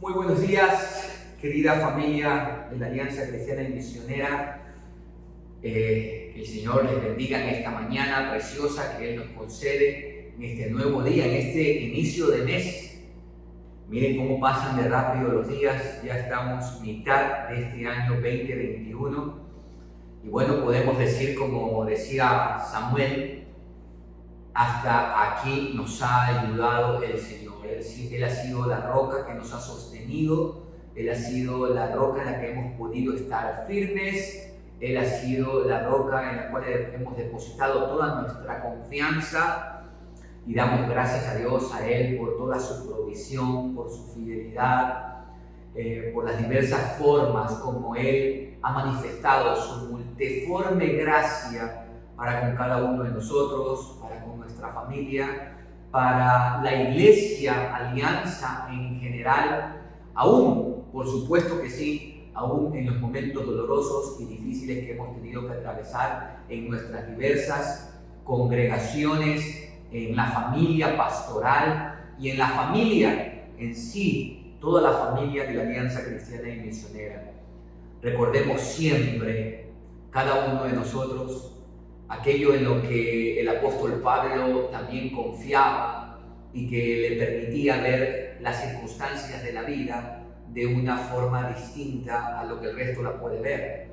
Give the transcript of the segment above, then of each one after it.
Muy buenos días, querida familia de la Alianza Cristiana y Misionera. Que el Señor les bendiga en esta mañana preciosa que Él nos concede, en este nuevo día, en este inicio de mes. Miren cómo pasan de rápido los días, ya estamos mitad de este año 2021. Y bueno, podemos decir, como decía Samuel, hasta aquí nos ha ayudado el Señor. Él ha sido la roca que nos ha sostenido, Él ha sido la roca en la que hemos podido estar firmes, Él ha sido la roca en la cual hemos depositado toda nuestra confianza y damos gracias a Dios, a Él, por toda su provisión, por su fidelidad, por las diversas formas como Él ha manifestado su multiforme gracia para con cada uno de nosotros, para con nuestra familia, para la iglesia, alianza en general, aún, por supuesto que sí, aún en los momentos dolorosos y difíciles que hemos tenido que atravesar en nuestras diversas congregaciones, en la familia pastoral y en la familia en sí, toda la familia de la Alianza Cristiana y Misionera. Recordemos siempre, cada uno de nosotros, aquello en lo que el apóstol Pablo también confiaba y que le permitía ver las circunstancias de la vida de una forma distinta a lo que el resto la puede ver.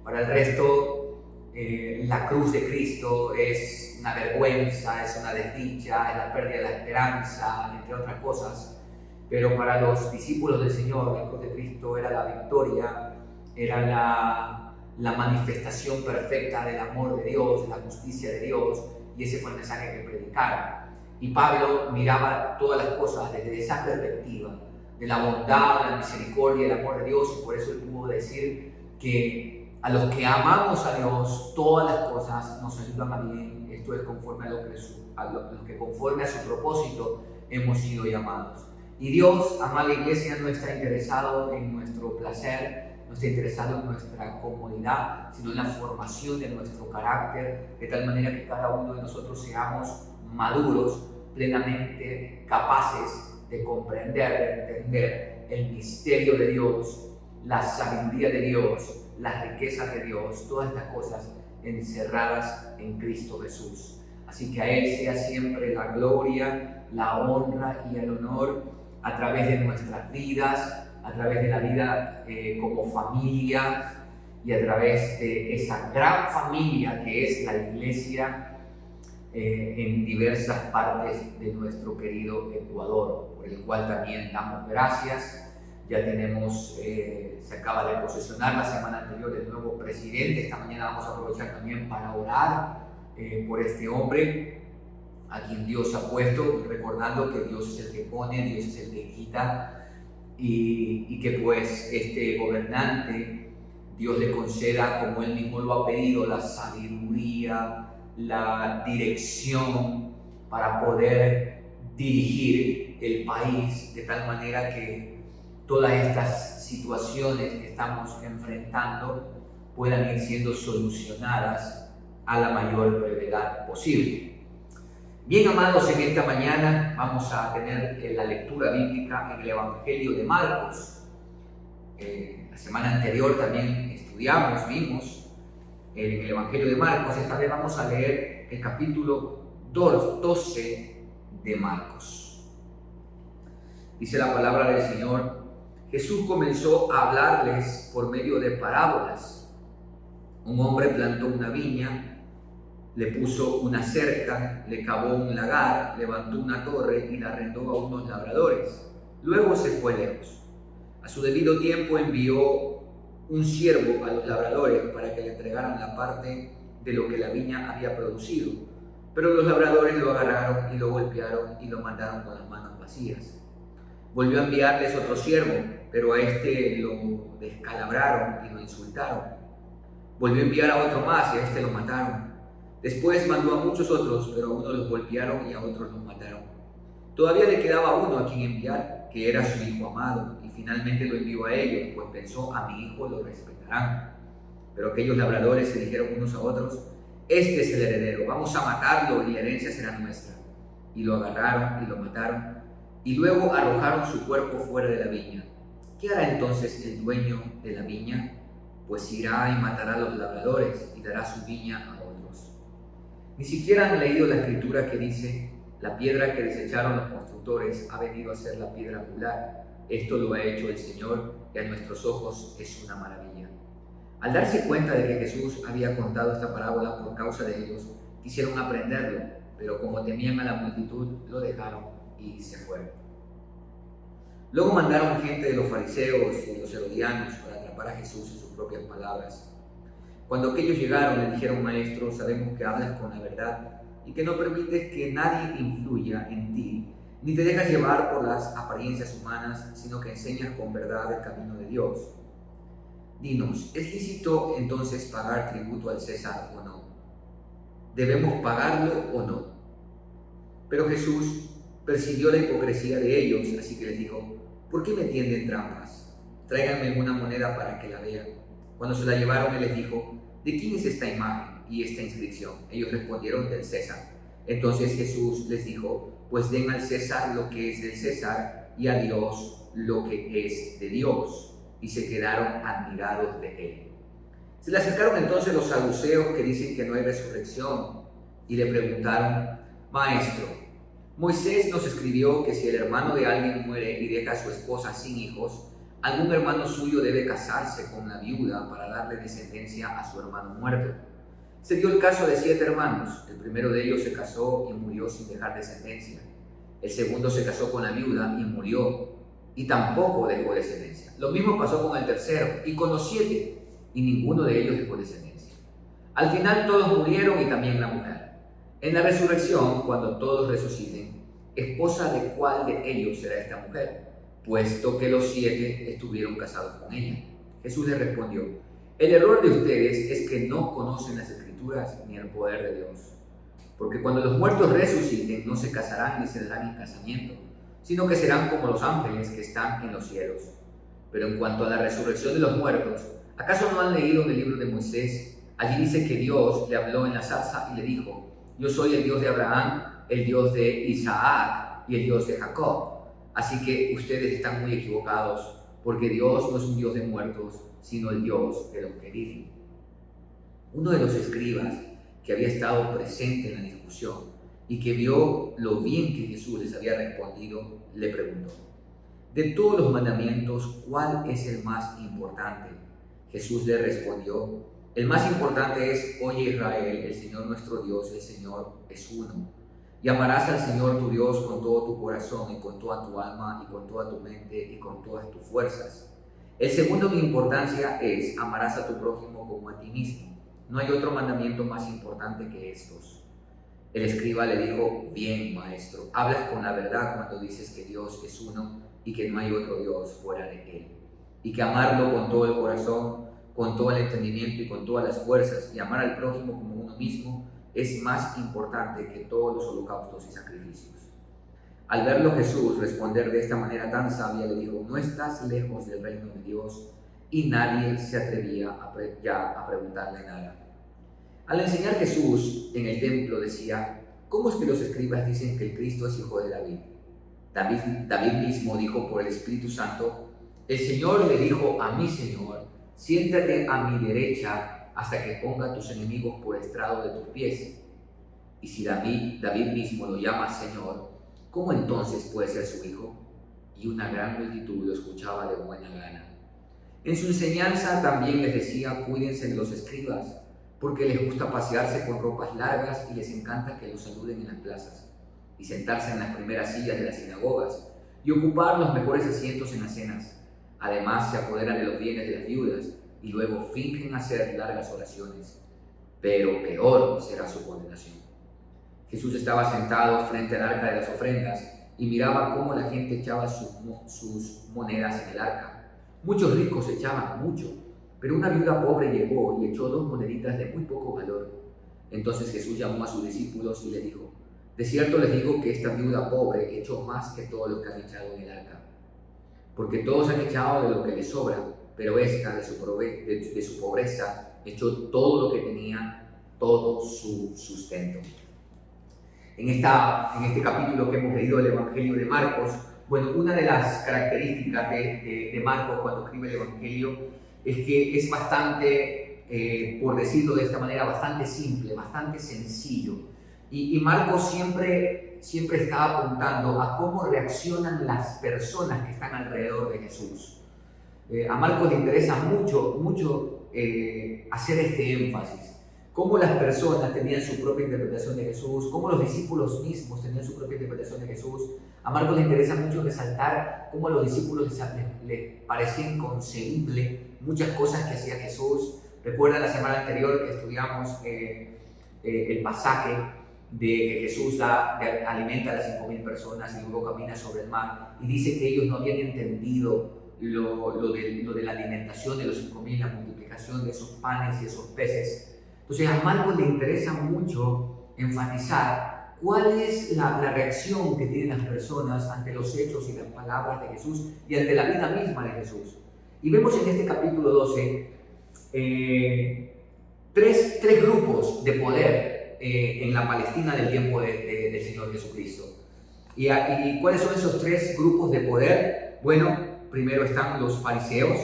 Para el resto, la cruz de Cristo es una vergüenza, es una desdicha, es la pérdida de la esperanza, entre otras cosas. Pero para los discípulos del Señor, la cruz de Cristo era la victoria, era la manifestación perfecta del amor de Dios, de la justicia de Dios, y ese fue el mensaje que predicaron. Y Pablo miraba todas las cosas desde esa perspectiva, de la bondad, la misericordia, el amor de Dios, y por eso él pudo decir que a los que amamos a Dios, todas las cosas nos ayudan a bien. Esto es conforme a lo que conforme a su propósito hemos sido llamados. Y Dios, amada iglesia, no está interesado en nuestro placer, no está interesado en nuestra comodidad, sino en la formación de nuestro carácter, de tal manera que cada uno de nosotros seamos maduros, plenamente capaces de comprender, de entender el misterio de Dios, la sabiduría de Dios, las riquezas de Dios, todas estas cosas encerradas en Cristo Jesús. Así que a Él sea siempre la gloria, la honra y el honor a través de nuestras vidas, a través de la vida como familia y a través de esa gran familia que es la iglesia en diversas partes de nuestro querido Ecuador, por el cual también damos gracias. Ya tenemos, se acaba de posesionar la semana anterior el nuevo presidente. Esta mañana vamos a aprovechar también para orar por este hombre a quien Dios ha puesto, recordando que Dios es el que pone, Dios es el que quita, y que pues este gobernante, Dios le conceda, como él mismo lo ha pedido, la sabiduría, la dirección para poder dirigir el país de tal manera que todas estas situaciones que estamos enfrentando puedan ir siendo solucionadas a la mayor brevedad posible. Bien, amados, en esta mañana vamos a tener la lectura bíblica en el Evangelio de Marcos. La semana anterior también vimos en el Evangelio de Marcos. Esta vez vamos a leer el capítulo 12 de Marcos. Dice la palabra del Señor: Jesús comenzó a hablarles por medio de parábolas. Un hombre plantó una viña, le puso una cerca, le cavó un lagar, levantó una torre y la arrendó a unos labradores. Luego se fue lejos. A su debido tiempo envió un siervo a los labradores para que le entregaran la parte de lo que la viña había producido. Pero los labradores lo agarraron y lo golpearon y lo mandaron con las manos vacías. Volvió a enviarles otro siervo, pero a este lo descalabraron y lo insultaron. Volvió a enviar a otro más y a este lo mataron. Después mandó a muchos otros, pero a unos los golpearon y a otros los mataron. Todavía le quedaba uno a quien enviar, que era su hijo amado, y finalmente lo envió a ellos, pues pensó: a mi hijo lo respetarán. Pero aquellos labradores se dijeron unos a otros: este es el heredero, vamos a matarlo y la herencia será nuestra. Y lo agarraron y lo mataron, y luego arrojaron su cuerpo fuera de la viña. ¿Qué hará entonces el dueño de la viña? Pues irá y matará a los labradores y dará su viña a otros. Ni siquiera han leído la escritura que dice: la piedra que desecharon los constructores ha venido a ser la piedra angular. Esto lo ha hecho el Señor y a nuestros ojos es una maravilla. Al darse cuenta de que Jesús había contado esta parábola por causa de ellos, quisieron aprenderlo, pero como temían a la multitud, lo dejaron y se fueron. Luego mandaron gente de los fariseos y de los herodianos para atrapar a Jesús en sus propias palabras. Cuando aquellos llegaron, le dijeron: Maestro, sabemos que hablas con la verdad y que no permites que nadie influya en ti, ni te dejas llevar por las apariencias humanas, sino que enseñas con verdad el camino de Dios. Dinos, ¿es lícito entonces pagar tributo al César o no? ¿Debemos pagarlo o no? Pero Jesús percibió la hipocresía de ellos, así que les dijo: ¿por qué me tienden trampas? Tráiganme una moneda para que la vean. Cuando se la llevaron, él les dijo: ¿de quién es esta imagen y esta inscripción? Ellos respondieron: del César. Entonces Jesús les dijo: pues den al César lo que es del César y a Dios lo que es de Dios. Y se quedaron admirados de él. Se le acercaron entonces los saduceos, que dicen que no hay resurrección, y le preguntaron: Maestro, Moisés nos escribió que si el hermano de alguien muere y deja a su esposa sin hijos, algún hermano suyo debe casarse con la viuda para darle descendencia a su hermano muerto. Se dio el caso de 7 hermanos. El primero de ellos se casó y murió sin dejar descendencia. El segundo se casó con la viuda y murió, y tampoco dejó descendencia. Lo mismo pasó con el tercero y con los 7, y ninguno de ellos dejó descendencia. Al final todos murieron y también la mujer. En la resurrección, cuando todos resuciten, ¿esposa de cuál de ellos será esta mujer? Puesto que los 7 estuvieron casados con ella. Jesús les respondió: el error de ustedes es que no conocen las Escrituras ni el poder de Dios. Porque cuando los muertos resuciten, no se casarán ni se darán en casamiento, sino que serán como los ángeles que están en los cielos. Pero en cuanto a la resurrección de los muertos, ¿acaso no han leído en el libro de Moisés? Allí dice que Dios le habló en la zarza y le dijo: yo soy el Dios de Abraham, el Dios de Isaac y el Dios de Jacob. Así que ustedes están muy equivocados, porque Dios no es un Dios de muertos, sino el Dios de los que viven. Uno de los escribas, que había estado presente en la discusión y que vio lo bien que Jesús les había respondido, le preguntó: de todos los mandamientos, ¿cuál es el más importante? Jesús le respondió: el más importante es: oye Israel, el Señor nuestro Dios, el Señor es uno. Y amarás al Señor tu Dios con todo tu corazón y con toda tu alma y con toda tu mente y con todas tus fuerzas. El segundo en importancia es: amarás a tu prójimo como a ti mismo. No hay otro mandamiento más importante que estos. El escriba le dijo: bien, maestro, hablas con la verdad cuando dices que Dios es uno y que no hay otro Dios fuera de él. Y que amarlo con todo el corazón, con todo el entendimiento y con todas las fuerzas, y amar al prójimo como uno mismo, es más importante que todos los holocaustos y sacrificios. Al verlo Jesús responder de esta manera tan sabia, le dijo: no estás lejos del reino de Dios. Y nadie se atrevía ya a preguntarle nada. Al enseñar Jesús en el templo decía: ¿cómo es que los escribas dicen que el Cristo es hijo de David? David mismo dijo por el Espíritu Santo: el Señor le dijo a mi Señor: siéntate a mi derecha hasta que ponga a tus enemigos por estrado de tus pies. Y si David mismo lo llama Señor, ¿cómo entonces puede ser su hijo? Y una gran multitud lo escuchaba de buena gana. En su enseñanza también les decía: cuídense de los escribas, porque les gusta pasearse con ropas largas y les encanta que los saluden en las plazas, y sentarse en las primeras sillas de las sinagogas, y ocupar los mejores asientos en las cenas. Además, se apoderan de los bienes de las viudas, y luego fingen hacer largas oraciones. Pero peor será su condenación. Jesús estaba sentado frente al arca de las ofrendas, y miraba cómo la gente echaba sus monedas en el arca. Muchos ricos echaban mucho, pero una viuda pobre llegó y echó 2 moneditas de muy poco valor. Entonces Jesús llamó a sus discípulos y le dijo: de cierto les digo que esta viuda pobre echó más que todos los que han echado en el arca. Porque todos han echado de lo que les sobra, pero esta de su pobreza echó todo lo que tenía, todo su sustento. En este capítulo que hemos leído del Evangelio de Marcos, Bueno, una de las características de Marcos cuando escribe el Evangelio es que es bastante, por decirlo de esta manera, bastante simple, bastante sencillo. Y Marcos siempre está apuntando a cómo reaccionan las personas que están alrededor de Jesús. A Marcos le interesa mucho hacer este énfasis. Cómo las personas tenían su propia interpretación de Jesús, cómo los discípulos mismos tenían su propia interpretación de Jesús. A Marcos le interesa mucho resaltar cómo a los discípulos les parecía inconcebible muchas cosas que hacía Jesús. Recuerda la semana anterior que estudiamos el pasaje de que Jesús alimenta a las 5.000 personas y luego camina sobre el mar y dice que ellos no habían entendido lo de la alimentación de los 5.000, la multiplicación de esos panes y esos peces. Entonces a Marcos le interesa mucho enfatizar cuál es la reacción que tienen las personas ante los hechos y las palabras de Jesús y ante la vida misma de Jesús. Y vemos en este capítulo 12 tres grupos de poder en la Palestina del tiempo del Señor Jesucristo. ¿Y cuáles son esos tres grupos de poder? Bueno, primero están los fariseos,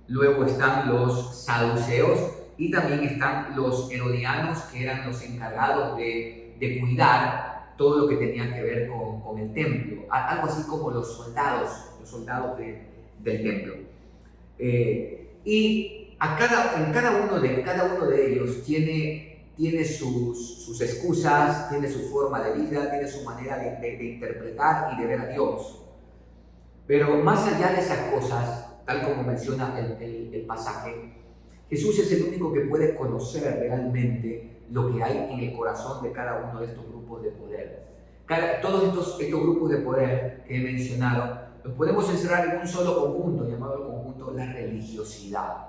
luego están los saduceos y también están los herodianos, que eran los encargados de cuidar todo lo que tenía que ver con el templo, algo así como los soldados del templo. Y en cada uno de ellos tiene sus excusas, tiene su forma de vida, tiene su manera de interpretar y de ver a Dios. Pero más allá de esas cosas, tal como menciona el pasaje, Jesús es el único que puede conocer realmente lo que hay en el corazón de cada uno de estos grupos de poder. Todos estos grupos de poder que he mencionado los podemos encerrar en un solo conjunto, llamado el conjunto la religiosidad.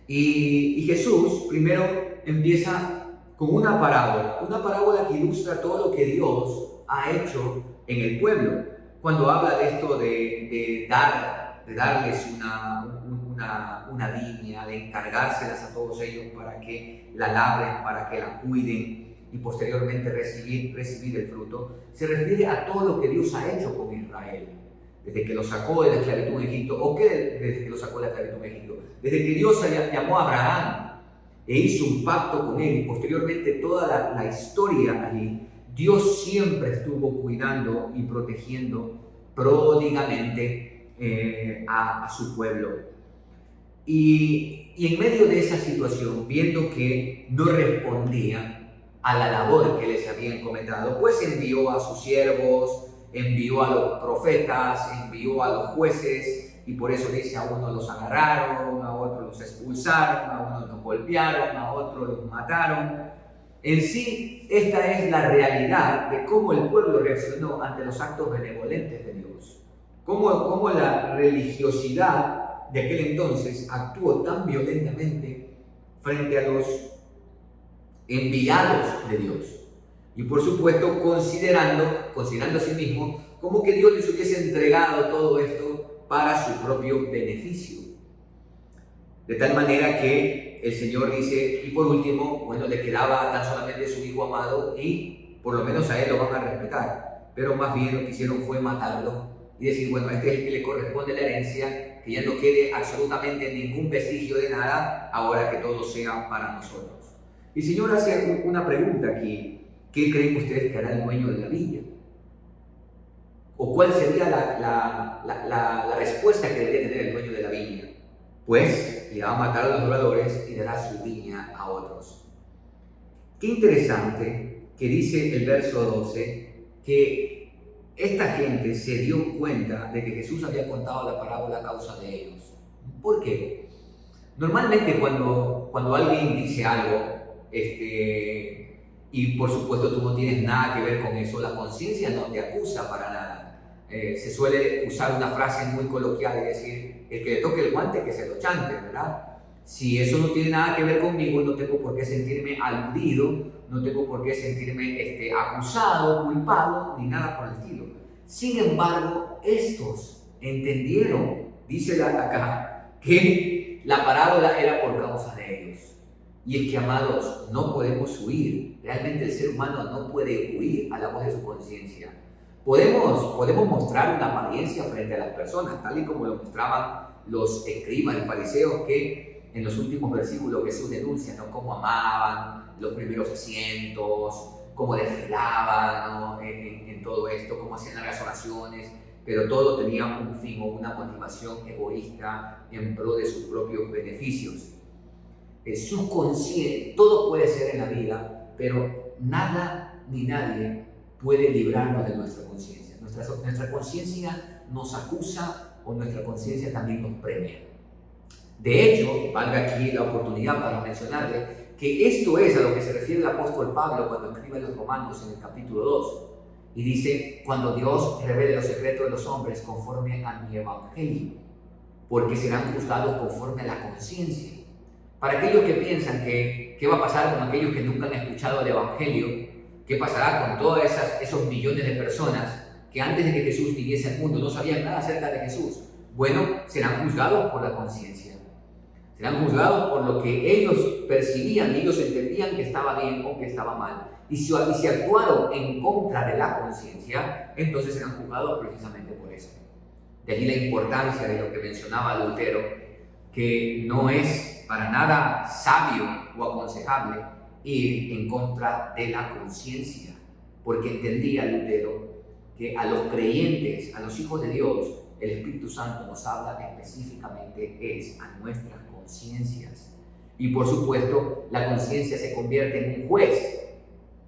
Y Jesús primero empieza con una parábola que ilustra todo lo que Dios ha hecho en el pueblo. Cuando habla de esto de darles una viña, de encargárselas a todos ellos para que la labren, para que la cuiden y posteriormente recibir el fruto, se refiere a todo lo que Dios ha hecho con Israel, desde que lo sacó de la esclavitud en Egipto, o que desde que lo sacó de la esclavitud en Egipto, desde que Dios llamó a Abraham e hizo un pacto con él y posteriormente toda la historia allí. Dios siempre estuvo cuidando y protegiendo pródigamente a su pueblo. Y en medio de esa situación, viendo que no respondía a la labor que les había encomendado, pues envió a sus siervos, envió a los profetas, envió a los jueces, y por eso dice: a unos los agarraron, a otros los expulsaron, a unos los golpearon, a otros los mataron. En sí, esta es la realidad de cómo el pueblo reaccionó ante los actos benevolentes de Dios. Cómo la religiosidad de aquel entonces actuó tan violentamente frente a los enviados de Dios. Y por supuesto, considerando a sí mismo como que Dios les hubiese entregado todo esto para su propio beneficio. De tal manera que el Señor dice, y por último, bueno, le quedaba tan solamente su hijo amado y por lo menos a él lo van a respetar. Pero más bien lo que hicieron fue matarlo y decir, bueno, este es el que le corresponde la herencia, que ya no quede absolutamente ningún vestigio de nada, ahora que todo sea para nosotros. Y el Señor hace una pregunta aquí: ¿qué creen ustedes que hará el dueño de la viña? ¿O cuál sería la respuesta que debería tener el dueño de la viña? Pues le va a matar a los labradores y dará su viña a otros. Qué interesante que dice el verso 12 que esta gente se dio cuenta de que Jesús había contado la parábola a causa de ellos. ¿Por qué? Normalmente cuando alguien dice algo, y por supuesto tú no tienes nada que ver con eso, la conciencia no te acusa para nada. Se suele usar una frase muy coloquial y decir: el que le toque el guante que se lo chante, ¿verdad? Si eso no tiene nada que ver conmigo, no tengo por qué sentirme aludido, no tengo por qué sentirme acusado, culpado, ni nada por el estilo. Sin embargo, estos entendieron, dice acá, que la parábola era por causa de ellos. Y es que, amados, no podemos huir. Realmente el ser humano no puede huir a la voz de su conciencia. Podemos mostrar una apariencia frente a las personas, tal y como lo mostraban los escribas y fariseos, que en los últimos versículos Jesús denuncia, ¿no? Cómo amaban los primeros asientos, cómo desfilaban, ¿no? en todo esto, cómo hacían largas oraciones, pero todo tenía un fin o una motivación egoísta en pro de sus propios beneficios. Su conciencia, todo puede ser en la vida, pero nada ni nadie puede librarnos de nuestra conciencia. Nuestra conciencia nos acusa o nuestra conciencia también nos premia. De hecho, valga aquí la oportunidad para mencionarle que esto es a lo que se refiere el apóstol Pablo cuando escribe a los Romanos en el capítulo 2. Y dice, cuando Dios revele los secretos de los hombres conforme a mi evangelio, porque serán juzgados conforme a la conciencia. Para aquellos que piensan que qué va a pasar con aquellos que nunca han escuchado el evangelio, qué pasará con todos esos millones de personas que antes de que Jesús viniese al mundo no sabían nada acerca de Jesús. Bueno, serán juzgados por la conciencia. Serán juzgados por lo que ellos percibían y ellos entendían que estaba bien o que estaba mal. Y si actuaron en contra de la conciencia, entonces serán juzgados precisamente por eso. De allí la importancia de lo que mencionaba Lutero, que no es para nada sabio o aconsejable ir en contra de la conciencia, porque entendía Lutero que a los creyentes, a los hijos de Dios, el Espíritu Santo nos habla específicamente es a nuestras conciencias. Y por supuesto, la conciencia se convierte en un juez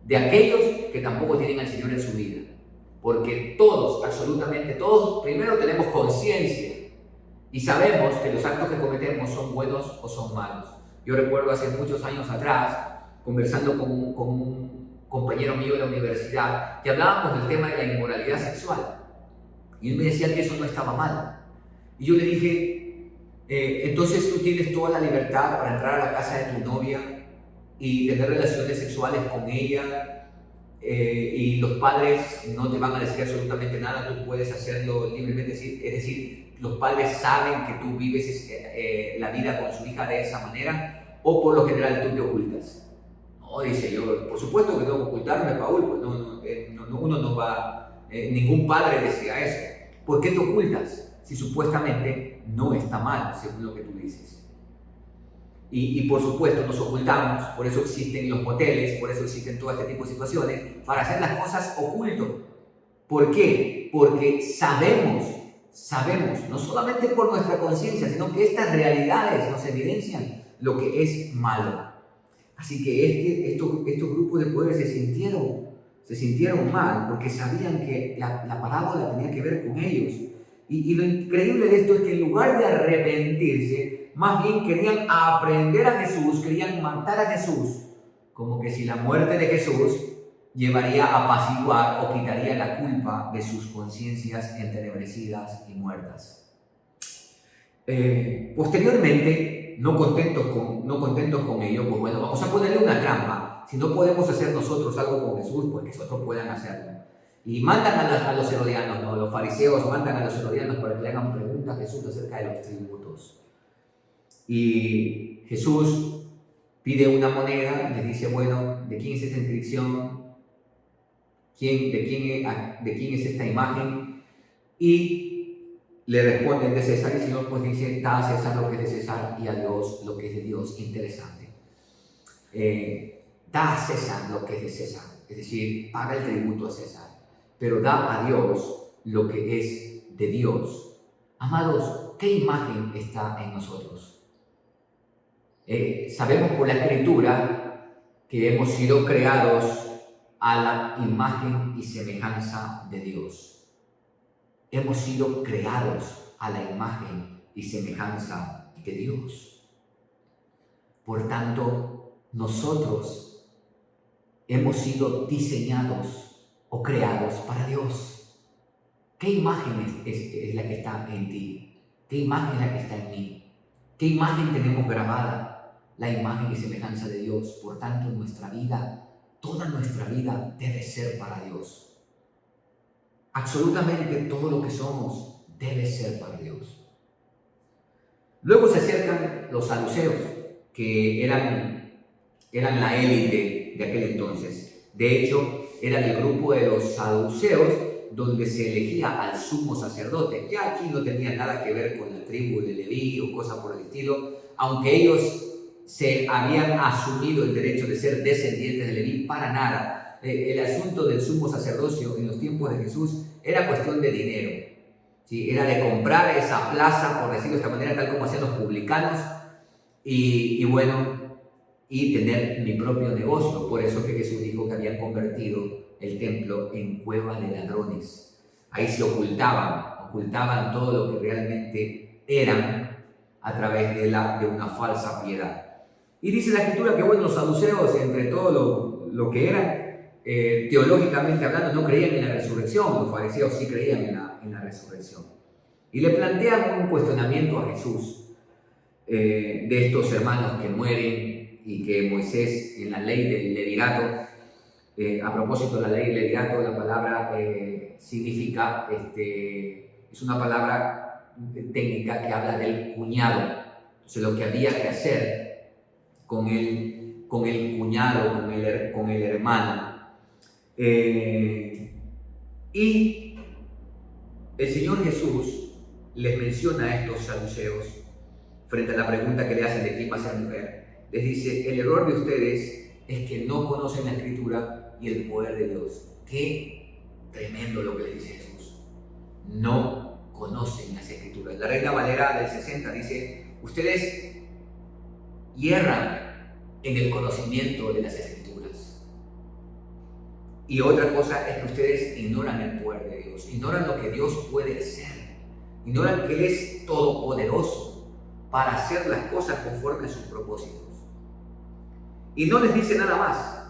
de aquellos que tampoco tienen al Señor en su vida. Porque todos, absolutamente todos, primero tenemos conciencia y sabemos que los actos que cometemos son buenos o son malos. Yo recuerdo hace muchos años atrás, conversando con un compañero mío de la universidad, que hablábamos del tema de la inmoralidad sexual. Y él me decía que eso no estaba mal. Y yo le dije, entonces tú tienes toda la libertad para entrar a la casa de tu novia y tener relaciones sexuales con ella, y los padres no te van a decir absolutamente nada, tú puedes hacerlo libremente, es decir, los padres saben que tú vives la vida con su hija de esa manera, o por lo general tú te ocultas. No, dice yo, por supuesto que tengo que ocultarme, Paul, pues uno no va, ningún padre decía eso. ¿Por qué te ocultas? Si supuestamente no está mal, según lo que tú dices. Y por supuesto nos ocultamos, por eso existen los moteles, por eso existen todo este tipo de situaciones, para hacer las cosas oculto. ¿Por qué? Porque sabemos, no solamente por nuestra conciencia, sino que estas realidades nos evidencian lo que es malo. Así que estos grupos de poder se sintieron mal porque sabían que la parábola tenía que ver con ellos. Y lo increíble de esto es que en lugar de arrepentirse, más bien querían aprender a Jesús, querían matar a Jesús, como que si la muerte de Jesús llevaría a apaciguar o quitaría la culpa de sus conciencias entenebrecidas y muertas. Posteriormente, no contentos con ello, pues bueno, vamos a ponerle una trampa. Si no podemos hacer nosotros algo con Jesús, pues que otros puedan hacerlo. Y mandan a los herodianos, ¿no? Los fariseos mandan a los herodianos para que le hagan preguntas a Jesús acerca de los tributos. Y Jesús pide una moneda y les dice, bueno, ¿de quién es esta inscripción? ¿De quién es esta imagen? Y le responden de César, y el Señor pues dice, da a César lo que es de César y a Dios lo que es de Dios. Interesante. Da a César lo que es de César, es decir, paga el tributo a César, pero da a Dios lo que es de Dios. Amados, ¿qué imagen está en nosotros? Sabemos por la Escritura que hemos sido creados a la imagen y semejanza de Dios. Hemos sido creados a la imagen y semejanza de Dios. Por tanto, nosotros hemos sido diseñados o creados para Dios. ¿Qué imagen es la que está en ti? ¿Qué imagen es la que está en mí? ¿Qué imagen tenemos grabada? La imagen y semejanza de Dios. Por tanto, nuestra vida, toda nuestra vida debe ser para Dios. Absolutamente todo lo que somos debe ser para Dios. Luego se acercan los saduceos, que eran la élite de aquel entonces. De hecho, eran el grupo de los saduceos donde se elegía al sumo sacerdote. Ya aquí no tenía nada que ver con la tribu de Leví o cosas por el estilo, aunque ellos se habían asumido el derecho de ser descendientes de Leví, para nada. El asunto del sumo sacerdocio en los tiempos de Jesús era cuestión de dinero, ¿sí? Era de comprar esa plaza, por decirlo de esta manera, tal como hacían los publicanos, y tener mi propio negocio. Por eso que Jesús dijo que habían convertido el templo en cueva de ladrones. Ahí se ocultaban todo lo que realmente eran a través de una falsa piedad. Y dice la Escritura que, bueno, los saduceos, entre todo lo que eran, teológicamente hablando, no creían en la resurrección. Los fariseos sí creían en la resurrección. Y le plantean un cuestionamiento a Jesús de estos hermanos que mueren y que Moisés, en la ley del levirato, a propósito de la ley del levirato, la palabra significa, es una palabra técnica que habla del cuñado. Entonces, lo que había que hacer con el cuñado, con el hermano. Y el Señor Jesús les menciona a estos saduceos, frente a la pregunta que le hacen de quién va a ser mujer, les dice: el error de ustedes es que no conocen la Escritura y el poder de Dios. Qué tremendo lo que les dice Jesús. No conocen las Escrituras. La Reina Valera del 60 dice: ustedes hierran en el conocimiento de las Escrituras. Y otra cosa es que ustedes ignoran el poder de Dios, ignoran lo que Dios puede hacer, ignoran que Él es todopoderoso para hacer las cosas conforme a sus propósitos. Y no les dice nada más,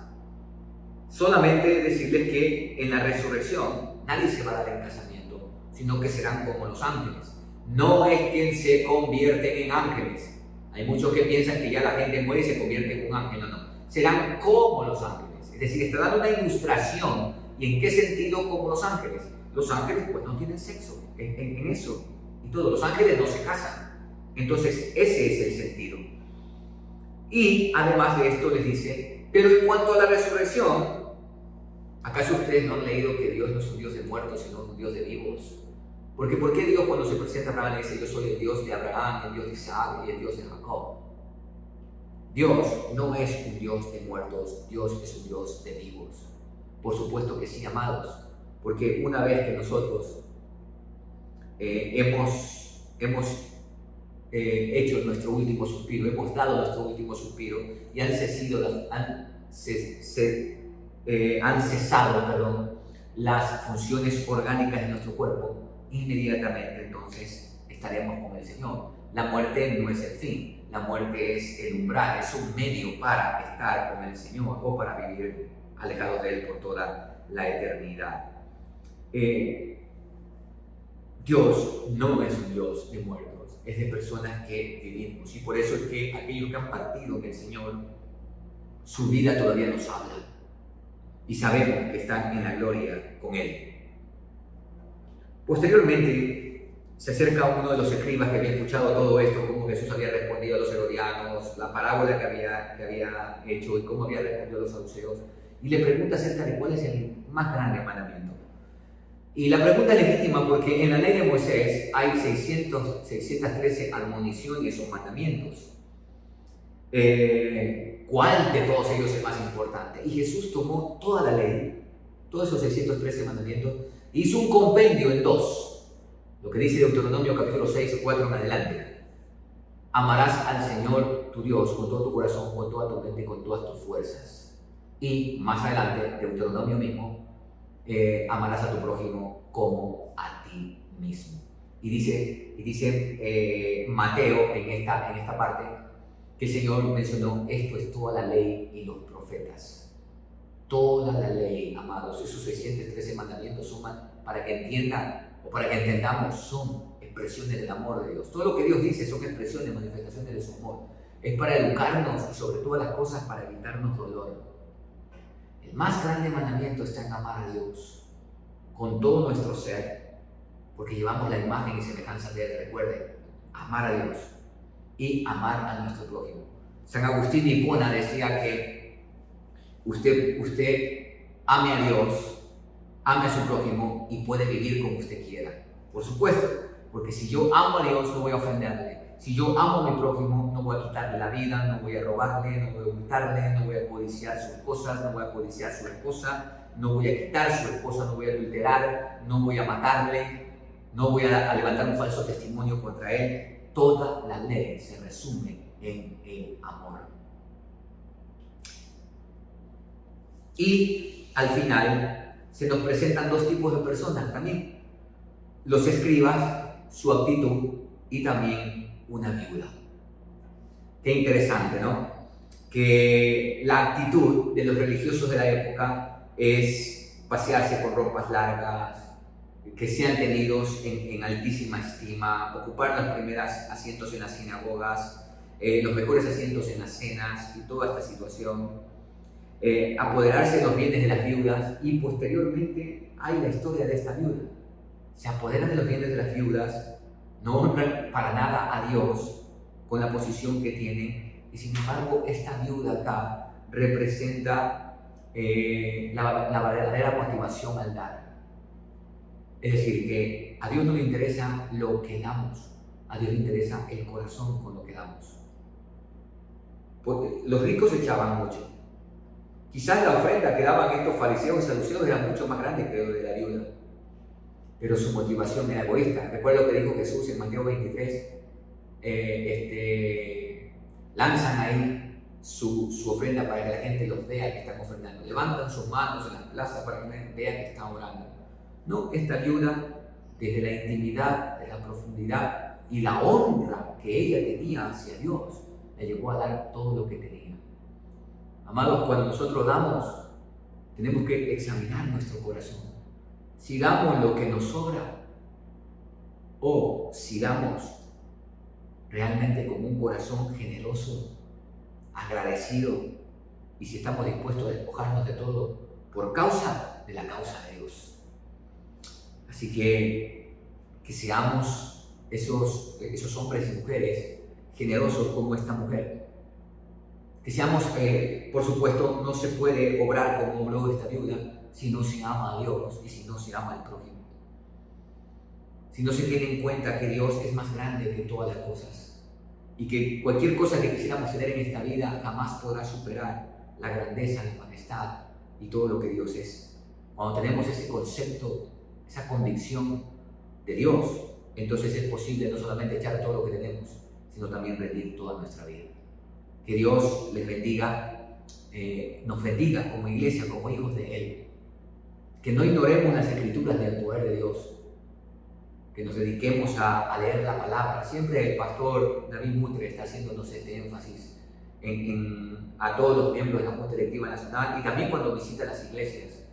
solamente decirles que en la resurrección nadie se va a dar en casamiento, sino que serán como los ángeles. No es que se convierten en ángeles. Hay muchos que piensan que ya la gente muere y se convierte en un ángel. No. Serán como los ángeles. Es decir, está dando una ilustración. ¿Y en qué sentido como los ángeles? Los ángeles pues no tienen sexo en eso. Y todos los ángeles no se casan. Entonces ese es el sentido. Y además de esto les dice: pero en cuanto a la resurrección, ¿acaso ustedes no han leído que Dios no es un Dios de muertos, sino un Dios de vivos? Porque ¿por qué Dios, cuando se presenta a Abraham, le dice: yo soy el Dios de Abraham, el Dios de Isaac y el Dios de Jacob? Dios no es un Dios de muertos, Dios es un Dios de vivos. Por supuesto que sí, amados, porque una vez que nosotros hemos hecho nuestro último suspiro, hemos dado nuestro último suspiro y han cesado las funciones orgánicas de nuestro cuerpo, inmediatamente entonces estaremos con el Señor. La muerte no es el fin, la muerte es el umbral, es un medio para estar con el Señor o para vivir alejados de Él por toda la eternidad. Dios no es un Dios de muertos, es de personas que vivimos, y por eso es que aquellos que han partido del Señor, su vida todavía nos habla y sabemos que están en la gloria con Él. Posteriormente se acerca uno de los escribas que había escuchado todo esto, cómo Jesús había respondido a los herodianos, la parábola que había hecho y cómo había respondido a los saduceos, y le pregunta acerca de cuál es el más grande mandamiento. Y la pregunta es legítima porque en la ley de Moisés hay 613 admoniciones o mandamientos. ¿Cuál de todos ellos es más importante? Y Jesús tomó toda la ley, todos esos 613 mandamientos, e hizo un compendio en dos. Lo que dice Deuteronomio capítulo 6, 4 en adelante. Amarás al Señor tu Dios con todo tu corazón, con toda tu mente y con todas tus fuerzas. Y más adelante, Deuteronomio mismo, amarás a tu prójimo como a ti mismo. Y dice Mateo en esta parte que el Señor mencionó: esto es toda la ley y los profetas. Toda la ley, amados, esos 613 mandamientos son para que entiendan o para que entendamos, son expresiones del amor de Dios. Todo lo que Dios dice son expresiones, manifestaciones de su amor. Es para educarnos y sobre todas las cosas para evitarnos dolor. El más grande mandamiento está en amar a Dios con todo nuestro ser, porque llevamos la imagen y semejanza de Él. Recuerden, amar a Dios y amar a nuestro prójimo. San Agustín de Hipona decía que usted ame a Dios, ame a su prójimo y puede vivir como usted quiera. Por supuesto, porque si yo amo a Dios no voy a ofenderle. Si yo amo a mi prójimo no voy a quitarle la vida, no voy a robarle, no voy a hurtarle, no voy a codiciar sus cosas, no voy a codiciar su esposa, no voy a quitar su esposa, no voy a adulterar, no voy a matarle, no voy a levantar un falso testimonio contra él. Toda la ley se resume en el amor. Y al final se nos presentan dos tipos de personas también. Los escribas, su actitud, y también una viuda. Qué interesante, ¿no? Que la actitud de los religiosos de la época es pasearse con ropas largas, que sean tenidos en altísima estima, ocupar los primeros asientos en las sinagogas, los mejores asientos en las cenas y toda esta situación, apoderarse de los bienes de las viudas. Y posteriormente hay la historia de esta viuda. Se apoderan de los bienes de las viudas, no honran para nada a Dios con la posición que tienen, y sin embargo esta viuda acá representa la verdadera motivación al dar. Es decir, que a Dios no le interesa lo que damos, a Dios le interesa el corazón con lo que damos. Porque los ricos echaban mucho. Quizás la ofrenda que daban estos fariseos y saduceos era mucho más grande que lo de la viuda, pero su motivación era egoísta. Recuerda lo que dijo Jesús en Mateo 23, lanzan ahí su ofrenda para que la gente los vea que están ofrendando, levantan sus manos en las plazas para que la gente vea que están orando. No, esta viuda, desde la intimidad, de la profundidad y la honra que ella tenía hacia Dios, le llevó a dar todo lo que tenía. Amados, cuando nosotros damos, tenemos que examinar nuestro corazón. Si damos lo que nos sobra, o si damos realmente con un corazón generoso, agradecido, y si estamos dispuestos a despojarnos de todo por causa de la causa de Dios. Así que seamos esos hombres y mujeres generosos como esta mujer. Que seamos, por supuesto, no se puede obrar como obró esta viuda si no se ama a Dios y si no se ama al prójimo. Si no se tiene en cuenta que Dios es más grande que todas las cosas y que cualquier cosa que quisiéramos tener en esta vida jamás podrá superar la grandeza, la majestad y todo lo que Dios es. Cuando tenemos ese concepto, esa convicción de Dios, entonces es posible no solamente echar todo lo que tenemos, sino también rendir toda nuestra vida. Que Dios les bendiga, nos bendiga como iglesia, como hijos de Él. Que no ignoremos las escrituras del poder de Dios. Que nos dediquemos a leer la palabra. Siempre el pastor David Mutre está haciéndonos este énfasis a todos los miembros de la Junta Directiva Nacional y también cuando visita las iglesias.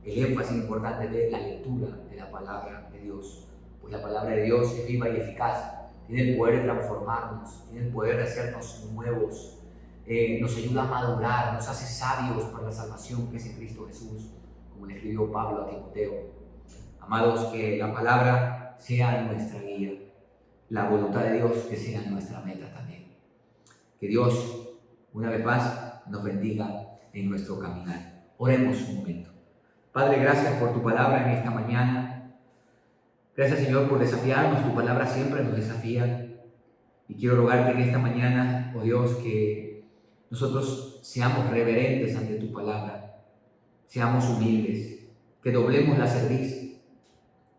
El énfasis importante de la lectura de la palabra de Dios. Pues la palabra de Dios es viva y eficaz. Tiene el poder de transformarnos, tiene el poder de hacernos nuevos. Nos ayuda a madurar, nos hace sabios para la salvación que es en Cristo Jesús, como le escribió Pablo a Timoteo. Amados, que la palabra sea nuestra guía, la voluntad de Dios que sea nuestra meta también. Que Dios, una vez más, nos bendiga en nuestro caminar. Oremos un momento. Padre, gracias por tu palabra en esta mañana. Gracias, Señor, por desafiarnos. Tu palabra siempre nos desafía. Y quiero rogarte en esta mañana, oh Dios, que nosotros seamos reverentes ante tu palabra, seamos humildes, que doblemos la cerviz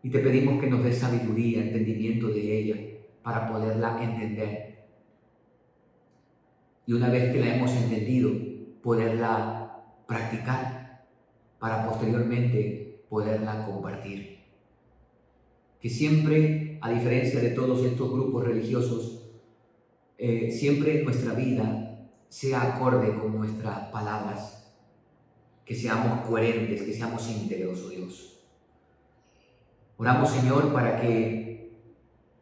y te pedimos que nos des sabiduría, entendimiento de ella para poderla entender. Y una vez que la hemos entendido, poderla practicar para posteriormente poderla compartir. Que siempre, a diferencia de todos estos grupos religiosos, siempre nuestra vida sea acorde con nuestras palabras, que seamos coherentes, que seamos íntegros, oh Dios. Oramos, Señor, para que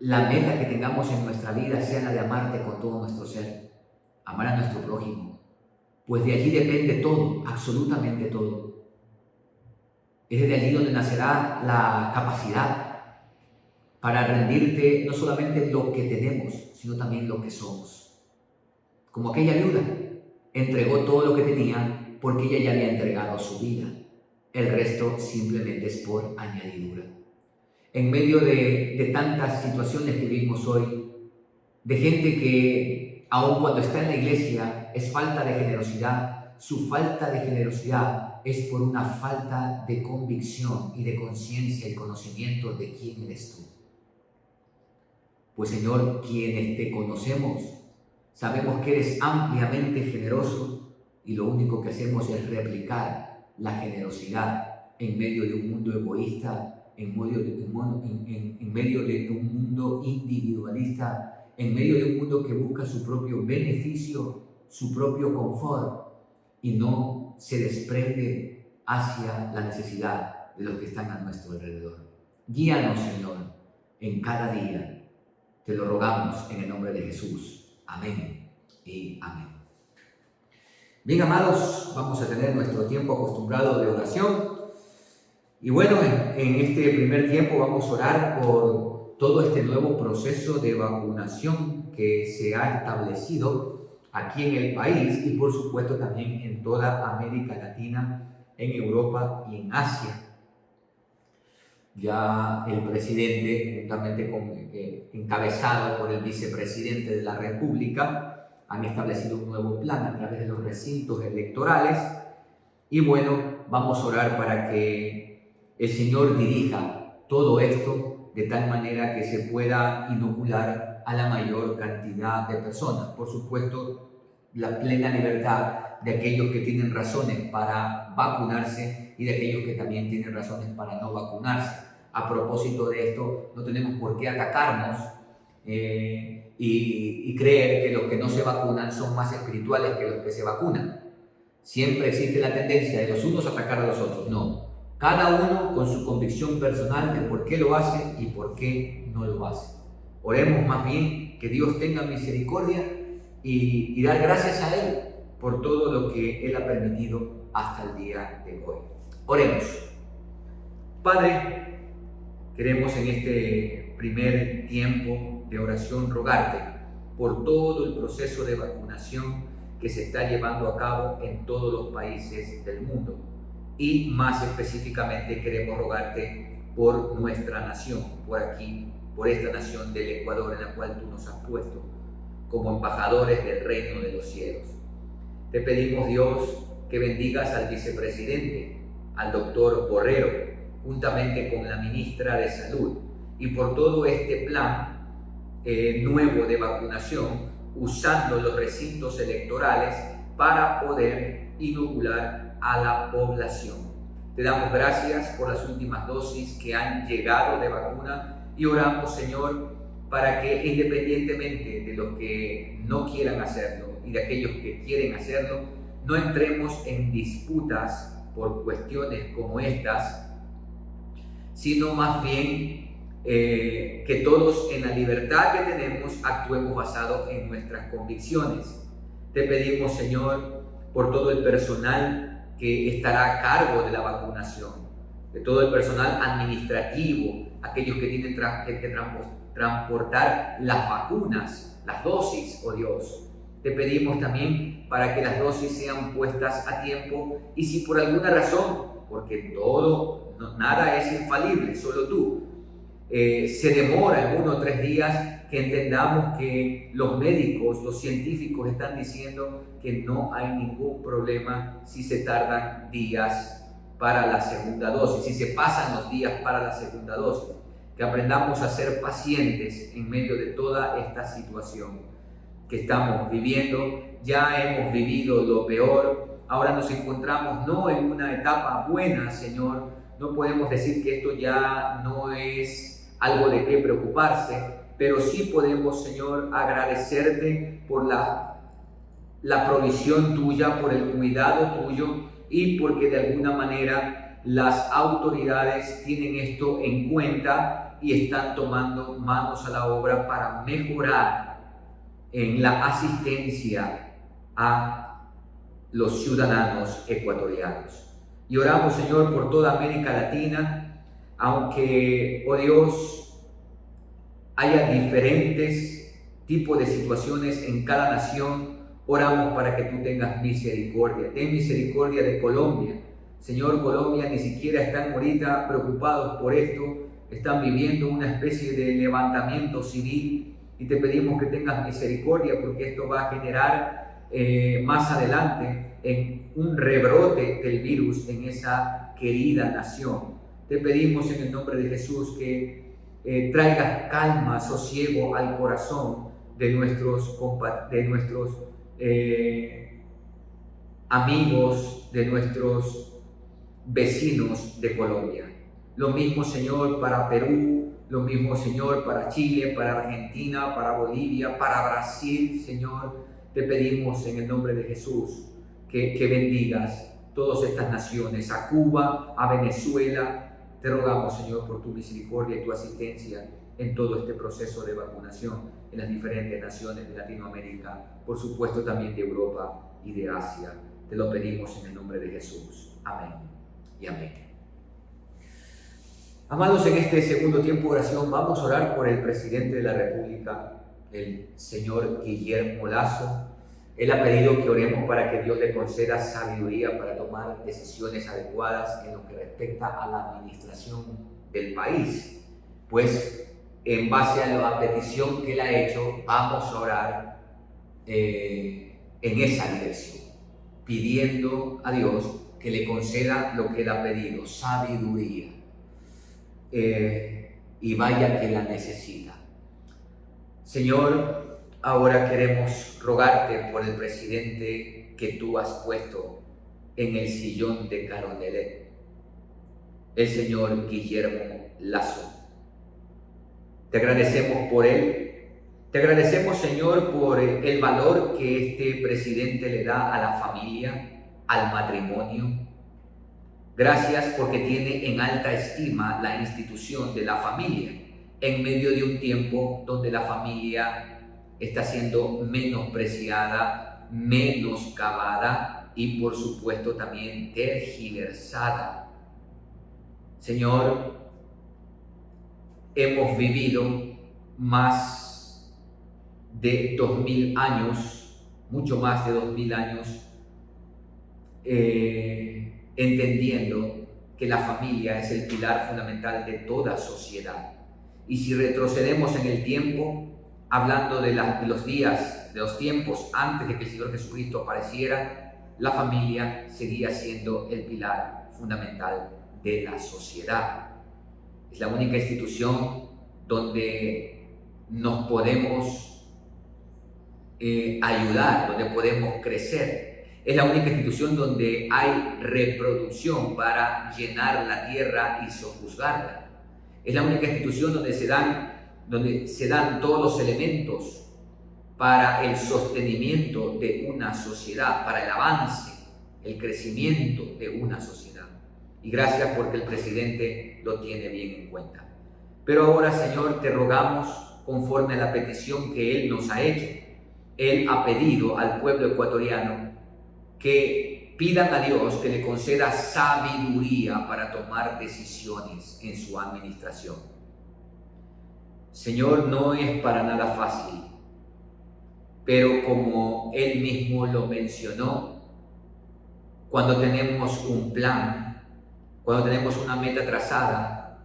la meta que tengamos en nuestra vida sea la de amarte con todo nuestro ser, amar a nuestro prójimo, pues de allí depende todo, absolutamente todo. Es de allí donde nacerá la capacidad para rendirte no solamente lo que tenemos, sino también lo que somos. Como aquella viuda, entregó todo lo que tenía porque ella ya había entregado su vida. el resto simplemente es por añadidura. En medio de tantas situaciones que vivimos hoy, de gente que aun cuando está en la iglesia es falta de generosidad, su falta de generosidad es por una falta de convicción y de conciencia y conocimiento de quién eres tú. Pues Señor, quienes te conocemos, sabemos que eres ampliamente generoso y lo único que hacemos es replicar la generosidad en medio de un mundo egoísta, en medio de un mundo individualista, en medio de un mundo que busca su propio beneficio, su propio confort y no se desprende hacia la necesidad de los que están a nuestro alrededor. Guíanos, Señor, en cada día. Te lo rogamos en el nombre de Jesús. Amén y amén. Bien, amados, vamos a tener nuestro tiempo acostumbrado de oración. Y bueno, en este primer tiempo vamos a orar por todo este nuevo proceso de vacunación que se ha establecido aquí en el país y por supuesto también en toda América Latina, en Europa y en Asia. Ya el presidente, juntamente encabezado por el vicepresidente de la República, han establecido un nuevo plan a través de los recintos electorales. Y bueno, vamos a orar para que el Señor dirija todo esto de tal manera que se pueda inocular a la mayor cantidad de personas. Por supuesto, la plena libertad de aquellos que tienen razones para vacunarse y de aquellos que también tienen razones para no vacunarse. A propósito de esto, no tenemos por qué atacarnos y creer que los que no se vacunan son más espirituales que los que se vacunan. Siempre existe la tendencia de los unos a atacar a los otros. No. Cada uno con su convicción personal de por qué lo hace y por qué no lo hace. Oremos más bien que Dios tenga misericordia y dar gracias a Él por todo lo que Él ha permitido hasta el día de hoy. Oremos. Padre, queremos en este primer tiempo de oración rogarte por todo el proceso de vacunación que se está llevando a cabo en todos los países del mundo. Y más específicamente queremos rogarte por nuestra nación, por aquí, por esta nación del Ecuador en la cual tú nos has puesto como embajadores del reino de los cielos. Te pedimos, Dios, que bendigas al vicepresidente, al doctor Borrero, juntamente con la ministra de Salud, y por todo este plan nuevo de vacunación, usando los recintos electorales para poder inocular a la población. Te damos gracias por las últimas dosis que han llegado de vacuna y oramos, Señor, para que independientemente de los que no quieran hacerlo y de aquellos que quieren hacerlo, no entremos en disputas por cuestiones como estas, sino más bien que todos en la libertad que tenemos actuemos basado en nuestras convicciones. Te pedimos, Señor, por todo el personal que estará a cargo de la vacunación, de todo el personal administrativo, aquellos que tienen que transportar las vacunas, las dosis, oh Dios. Te pedimos también para que las dosis sean puestas a tiempo y si por alguna razón, porque nada es infalible, solo tú, se demora en 1 o 3 días, que entendamos que los médicos, los científicos están diciendo que no hay ningún problema si se tardan días para la segunda dosis, si se pasan los días para la segunda dosis, que aprendamos a ser pacientes en medio de toda esta situación que estamos viviendo. Ya hemos vivido lo peor, ahora nos encontramos no en una etapa buena, Señor. No podemos decir que esto ya no es algo de qué preocuparse, pero sí podemos, Señor, agradecerte por la provisión tuya, por el cuidado tuyo y porque de alguna manera las autoridades tienen esto en cuenta y están tomando manos a la obra para mejorar en la asistencia a los ciudadanos ecuatorianos. Y oramos, Señor, por toda América Latina, aunque, oh Dios, haya diferentes tipos de situaciones en cada nación, oramos para que tú tengas misericordia. Ten misericordia de Colombia, Señor, Colombia ni siquiera están ahorita preocupados por esto, están viviendo una especie de levantamiento civil y te pedimos que tengas misericordia porque esto va a generar más adelante en un rebrote del virus en esa querida nación. Te pedimos en el nombre de Jesús que traigas calma, sosiego al corazón de nuestros amigos, de nuestros vecinos de Colombia. Lo mismo, Señor, para Perú, lo mismo, Señor, para Chile, para Argentina, para Bolivia, para Brasil, Señor. Te pedimos en el nombre de Jesús que bendigas todas estas naciones, a Cuba, a Venezuela. Te rogamos, Señor, por tu misericordia y tu asistencia en todo este proceso de vacunación en las diferentes naciones de Latinoamérica, por supuesto también de Europa y de Asia. Te lo pedimos en el nombre de Jesús. Amén y amén. Amados, en este segundo tiempo de oración vamos a orar por el presidente de la República, el señor Guillermo Lasso. Él ha pedido que oremos para que Dios le conceda sabiduría para tomar decisiones adecuadas en lo que respecta a la administración del país. Pues en base a la petición que él ha hecho, vamos a orar en esa dirección, pidiendo a Dios que le conceda lo que él ha pedido, sabiduría. Y vaya que la necesita. Señor, ahora queremos rogarte por el presidente que tú has puesto en el sillón de Carondelet, el señor Guillermo Lasso. Te agradecemos por él. Te agradecemos, Señor, por el valor que este presidente le da a la familia, al matrimonio. Gracias porque tiene en alta estima la institución de la familia en medio de un tiempo donde la familia está siendo menospreciada, menoscabada y por supuesto también tergiversada. Señor, hemos vivido más de 2000 años, mucho más de 2000 años, entendiendo que la familia es el pilar fundamental de toda sociedad. Y si retrocedemos en el tiempo, hablando de los días, de los tiempos antes de que el Señor Jesucristo apareciera, la familia seguía siendo el pilar fundamental de la sociedad. Es la única institución donde nos podemos ayudar, donde podemos crecer. Es la única institución donde hay reproducción para llenar la tierra y sojuzgarla. Es la única institución donde se dan todos los elementos para el sostenimiento de una sociedad, para el avance, el crecimiento de una sociedad. Y gracias porque el presidente lo tiene bien en cuenta. Pero ahora, Señor, te rogamos, conforme a la petición que Él nos ha hecho, Él ha pedido al pueblo ecuatoriano que pidan a Dios que le conceda sabiduría para tomar decisiones en su administración. Señor, no es para nada fácil, pero como Él mismo lo mencionó, cuando tenemos un plan, cuando tenemos una meta trazada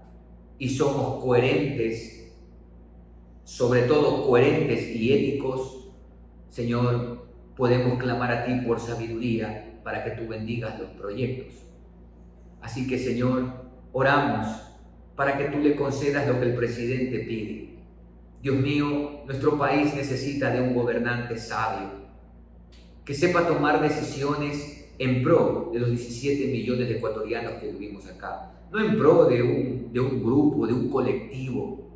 y somos coherentes, sobre todo coherentes y éticos, Señor, podemos clamar a ti por sabiduría para que tú bendigas los proyectos. Así que, Señor, oramos para que tú le concedas lo que el presidente pide. Dios mío, nuestro país necesita de un gobernante sabio, que sepa tomar decisiones en pro de los 17 millones de ecuatorianos que vivimos acá, no en pro de un grupo, de un colectivo,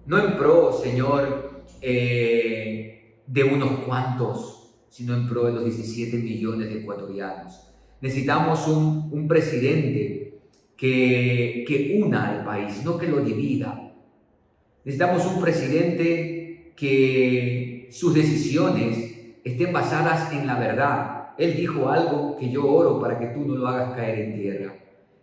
no en pro, Señor, de unos cuantos, sino en pro de los 17 millones de ecuatorianos. Necesitamos un presidente que una al país, no que lo divida. Necesitamos un presidente que sus decisiones estén basadas en la verdad. Él dijo algo que yo oro para que tú no lo hagas caer en tierra.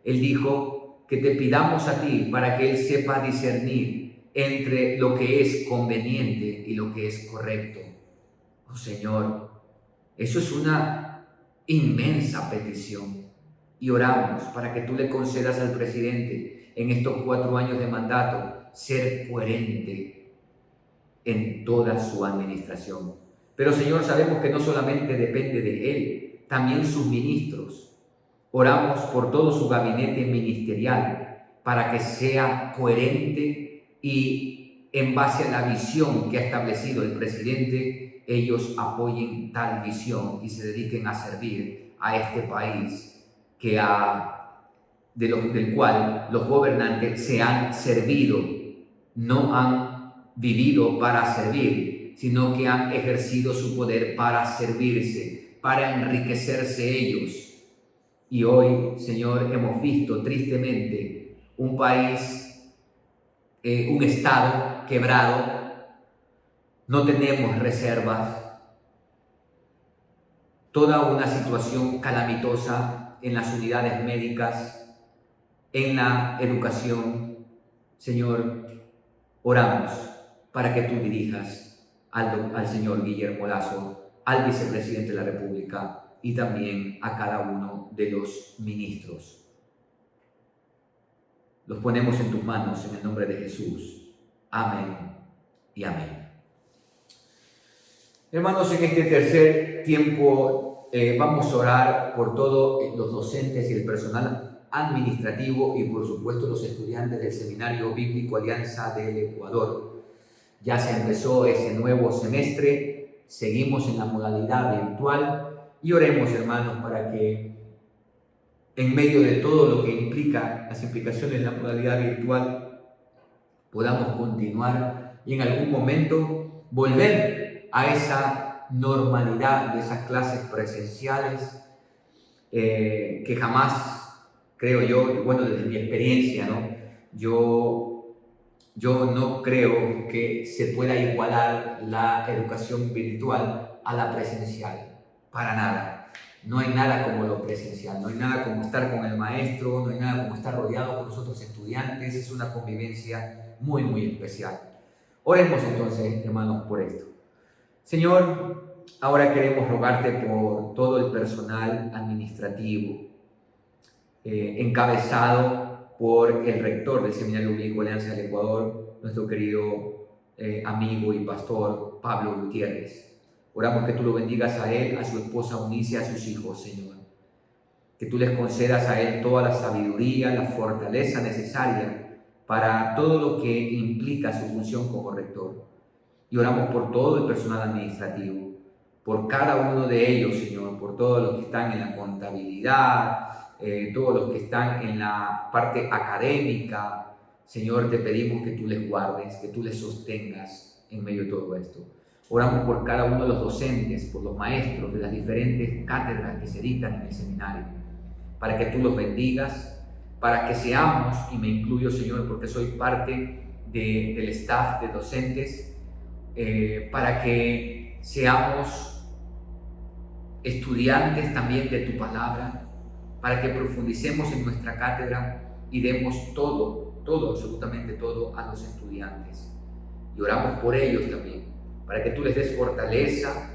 Él dijo que te pidamos a ti para que Él sepa discernir entre lo que es conveniente y lo que es correcto. Oh Señor, eso es una inmensa petición. Y oramos para que tú le concedas al presidente en estos 4 años de mandato ser coherente en toda su administración. Pero Señor, sabemos que no solamente depende de él, también sus ministros. Oramos por todo su gabinete ministerial para que sea coherente y en base a la visión que ha establecido el presidente, ellos apoyen tal visión y se dediquen a servir a este país del cual los gobernantes se han servido, no han vivido para servir, sino que han ejercido su poder para servirse, para enriquecerse ellos. Y hoy, Señor, hemos visto tristemente un país, un estado quebrado, no tenemos reservas, toda una situación calamitosa en las unidades médicas, en la educación. Señor, oramos para que tú dirijas al señor Guillermo Lasso, al vicepresidente de la República y también a cada uno de los ministros. Los ponemos en tus manos en el nombre de Jesús. Amén y amén. Hermanos, en este tercer tiempo vamos a orar por todos los docentes y el personal administrativo y por supuesto los estudiantes del Seminario Bíblico Alianza del Ecuador. Ya se empezó ese nuevo semestre, seguimos en la modalidad virtual y oremos, hermanos, para que en medio de todo lo que implica las implicaciones de la modalidad virtual podamos continuar y en algún momento volver a esa normalidad de esas clases presenciales que jamás, creo yo, bueno, desde mi experiencia, ¿no? Yo no creo que se pueda igualar la educación virtual a la presencial, para nada. No hay nada como lo presencial, no hay nada como estar con el maestro, no hay nada como estar rodeado por los otros estudiantes, es una convivencia muy, muy especial. Oremos entonces, hermanos, por esto. Señor, ahora queremos rogarte por todo el personal administrativo, encabezado por el rector del Seminario Bíblico Alianza del Ecuador, nuestro querido amigo y pastor Pablo Gutiérrez. Oramos que tú lo bendigas a él, a su esposa Eunice, a sus hijos, Señor. Que tú les concedas a él toda la sabiduría, la fortaleza necesaria para todo lo que implica su función como rector. Y oramos por todo el personal administrativo, por cada uno de ellos, Señor, por todos los que están en la contabilidad, todos los que están en la parte académica. Señor, te pedimos que tú les guardes, que tú les sostengas en medio de todo esto. Oramos por cada uno de los docentes, por los maestros de las diferentes cátedras que se dictan en el seminario, para que tú los bendigas, para que seamos, y me incluyo, Señor, porque soy parte del staff de docentes, para que seamos estudiantes también de tu palabra, para que profundicemos en nuestra cátedra y demos todo, absolutamente todo a los estudiantes. Y oramos por ellos también, para que tú les des fortaleza,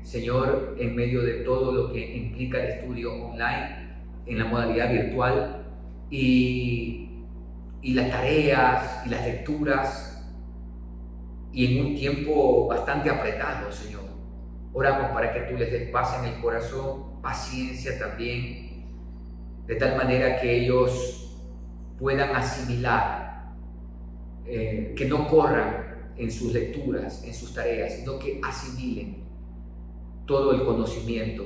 Señor, en medio de todo lo que implica el estudio online, en la modalidad virtual, y las tareas y las lecturas, y en un tiempo bastante apretado, Señor. Oramos para que tú les des paz en el corazón, paciencia también, de tal manera que ellos puedan asimilar, que no corran en sus lecturas, en sus tareas, sino que asimilen todo el conocimiento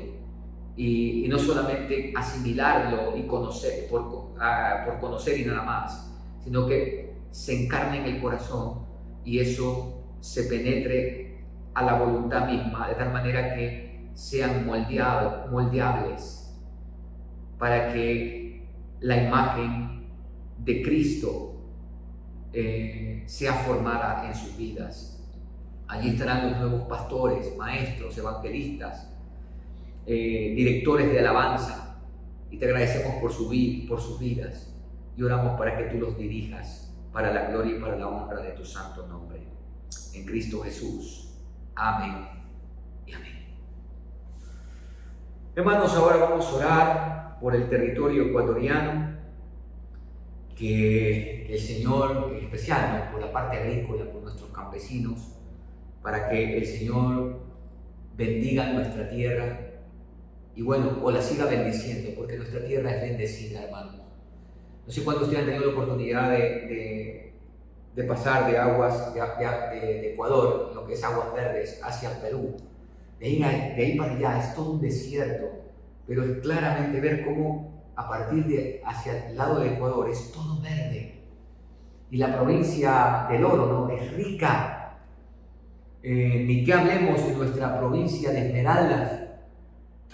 y no solamente asimilarlo y conocer por conocer y nada más, sino que se encarne en el corazón y eso se penetre a la voluntad misma, de tal manera que sean moldeables para que la imagen de Cristo sea formada en sus vidas. Allí estarán los nuevos pastores, maestros, evangelistas, directores de alabanza, y te agradecemos por sus vidas y oramos para que tú los dirijas para la gloria y para la honra de tu santo nombre. En Cristo Jesús. Amén y amén. Hermanos, ahora vamos a orar por el territorio ecuatoriano, que el Señor, en especial, ¿no?, por la parte agrícola, por nuestros campesinos, para que el Señor bendiga nuestra tierra y bueno, o la siga bendiciendo, porque nuestra tierra es bendecida, hermanos. No sé cuántos ustedes han tenido la oportunidad de pasar de aguas de Ecuador, lo que es aguas verdes, hacia Perú. De ahí para allá es todo un desierto, pero es claramente ver cómo a partir de hacia el lado de Ecuador es todo verde. Y la provincia del Oro, ¿no?, es rica. Ni que hablemos de nuestra provincia de Esmeraldas.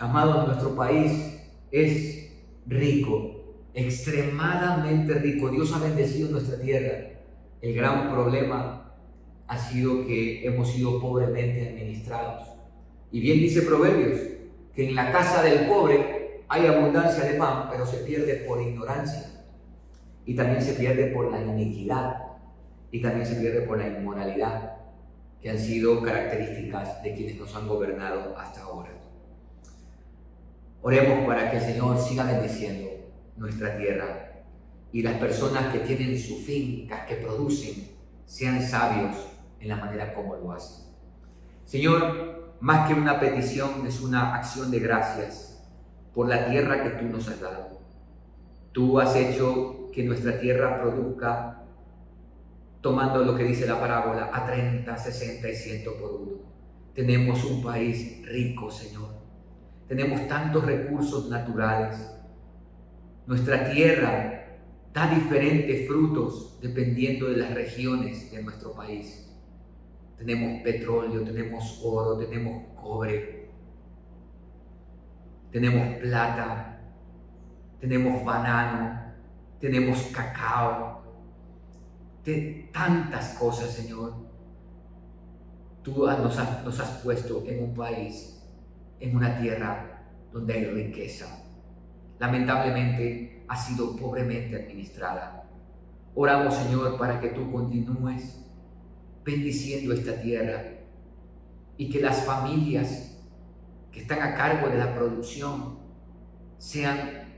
Amados, nuestro país es rico, extremadamente rico. Dios ha bendecido nuestra tierra. El gran problema ha sido que hemos sido pobremente administrados. Y bien dice Proverbios, que en la casa del pobre hay abundancia de pan, pero se pierde por ignorancia. Y también se pierde por la iniquidad. Y también se pierde por la inmoralidad, que han sido características de quienes nos han gobernado hasta ahora. Oremos para que el Señor siga bendiciendo nuestra tierra y las personas que tienen sus fincas, que producen, sean sabios en la manera como lo hacen. Señor, más que una petición, es una acción de gracias por la tierra que tú nos has dado. Tú has hecho que nuestra tierra produzca, tomando lo que dice la parábola, a 30, 60 y 100 por uno. Tenemos un país rico, Señor. Tenemos tantos recursos naturales. Nuestra tierra da diferentes frutos dependiendo de las regiones de nuestro país. Tenemos petróleo, tenemos oro, tenemos cobre, tenemos plata, tenemos banano, tenemos cacao, tantas cosas, Señor. Tú nos has puesto en un país, en una tierra donde hay riqueza. Lamentablemente ha sido pobremente administrada. Oramos, Señor, para que tú continúes bendiciendo esta tierra y que las familias que están a cargo de la producción sean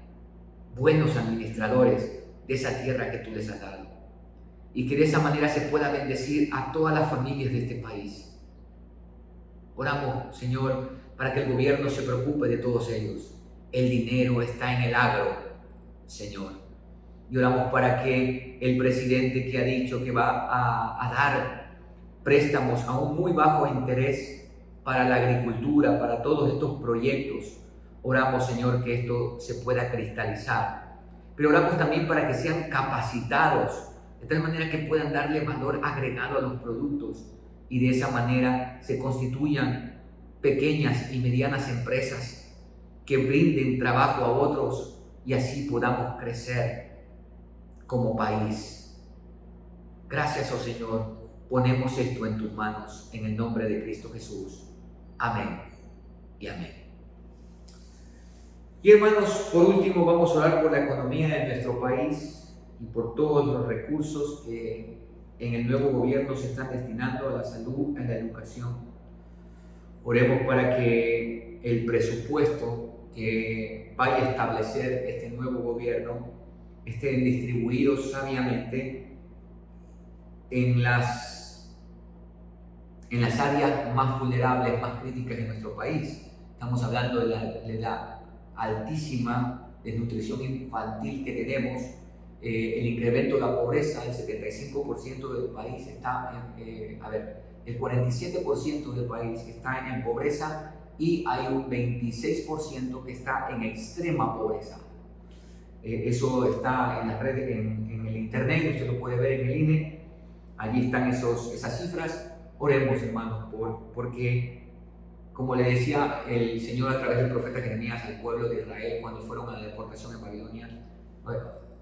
buenos administradores de esa tierra que tú les has dado, y que de esa manera se pueda bendecir a todas las familias de este país. Oramos, Señor, para que el gobierno se preocupe de todos ellos. El dinero está en el agro, Señor. Y oramos para que el presidente, que ha dicho que va a dar préstamos a un muy bajo interés para la agricultura, para todos estos proyectos, oramos, Señor, que esto se pueda cristalizar. Pero oramos también para que sean capacitados, de tal manera que puedan darle valor agregado a los productos y de esa manera se constituyan pequeñas y medianas empresas que brinden trabajo a otros y así podamos crecer como país. Gracias, oh Señor, ponemos esto en tus manos en el nombre de Cristo Jesús. Amén y amén. Y hermanos, por último vamos a orar por la economía de nuestro país y por todos los recursos que en el nuevo gobierno se están destinando a la salud, a la educación. Oremos para que el presupuesto que vaya a establecer este nuevo gobierno esté distribuido sabiamente en las áreas más vulnerables, más críticas de nuestro país. Estamos hablando de la altísima desnutrición infantil que tenemos, el incremento de la pobreza. El 75% del país está el 47% del país está en pobreza y hay un 26% que está en extrema pobreza. Eso está en las redes, en el internet, usted lo puede ver en el INE, allí están esas cifras. Oremos, hermanos, porque, como le decía el Señor a través del profeta Jeremías al pueblo de Israel cuando fueron a la deportación en Babilonia,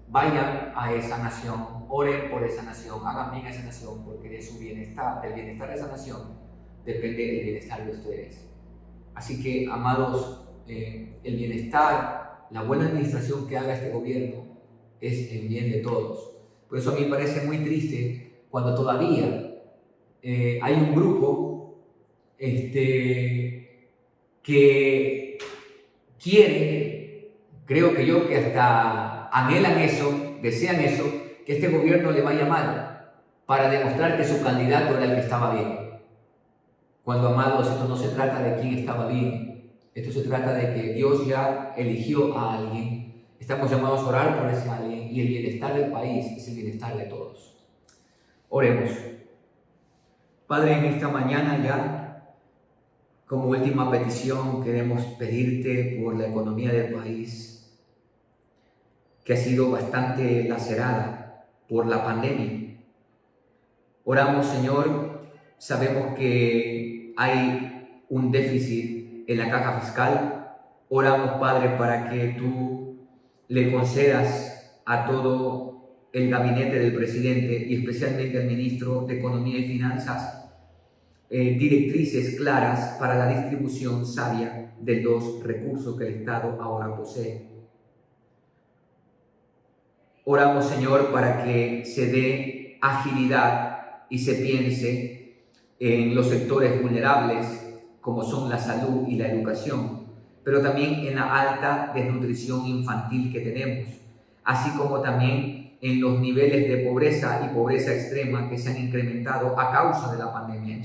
vayan a esa nación, oren por esa nación, hagan bien a esa nación, porque de su bienestar, del bienestar de esa nación, depende el bienestar de ustedes. Así que, amados, el bienestar, la buena administración que haga este gobierno es el bien de todos. Por eso a mí me parece muy triste cuando todavía hay un grupo que quiere, creo que yo, que hasta anhelan eso, desean eso, que este gobierno le vaya mal, para demostrar que su candidato era el que estaba bien. Cuando, amados, esto no se trata de quién estaba bien, esto se trata de que Dios ya eligió a alguien. Estamos llamados a orar por ese alguien y el bienestar del país es el bienestar de todos. Oremos. Padre, en esta mañana ya, como última petición, queremos pedirte por la economía del país, que ha sido bastante lacerada por la pandemia. Oramos, Señor, sabemos que hay un déficit en la caja fiscal. Oramos, Padre, para que tú le concedas a todo el gabinete del presidente y especialmente al ministro de Economía y Finanzas directrices claras para la distribución sabia de los recursos que el Estado ahora posee. Oramos, Señor, para que se dé agilidad y se piense en los sectores vulnerables, como son la salud y la educación, pero también en la alta desnutrición infantil que tenemos, así como también en los niveles de pobreza y pobreza extrema que se han incrementado a causa de la pandemia.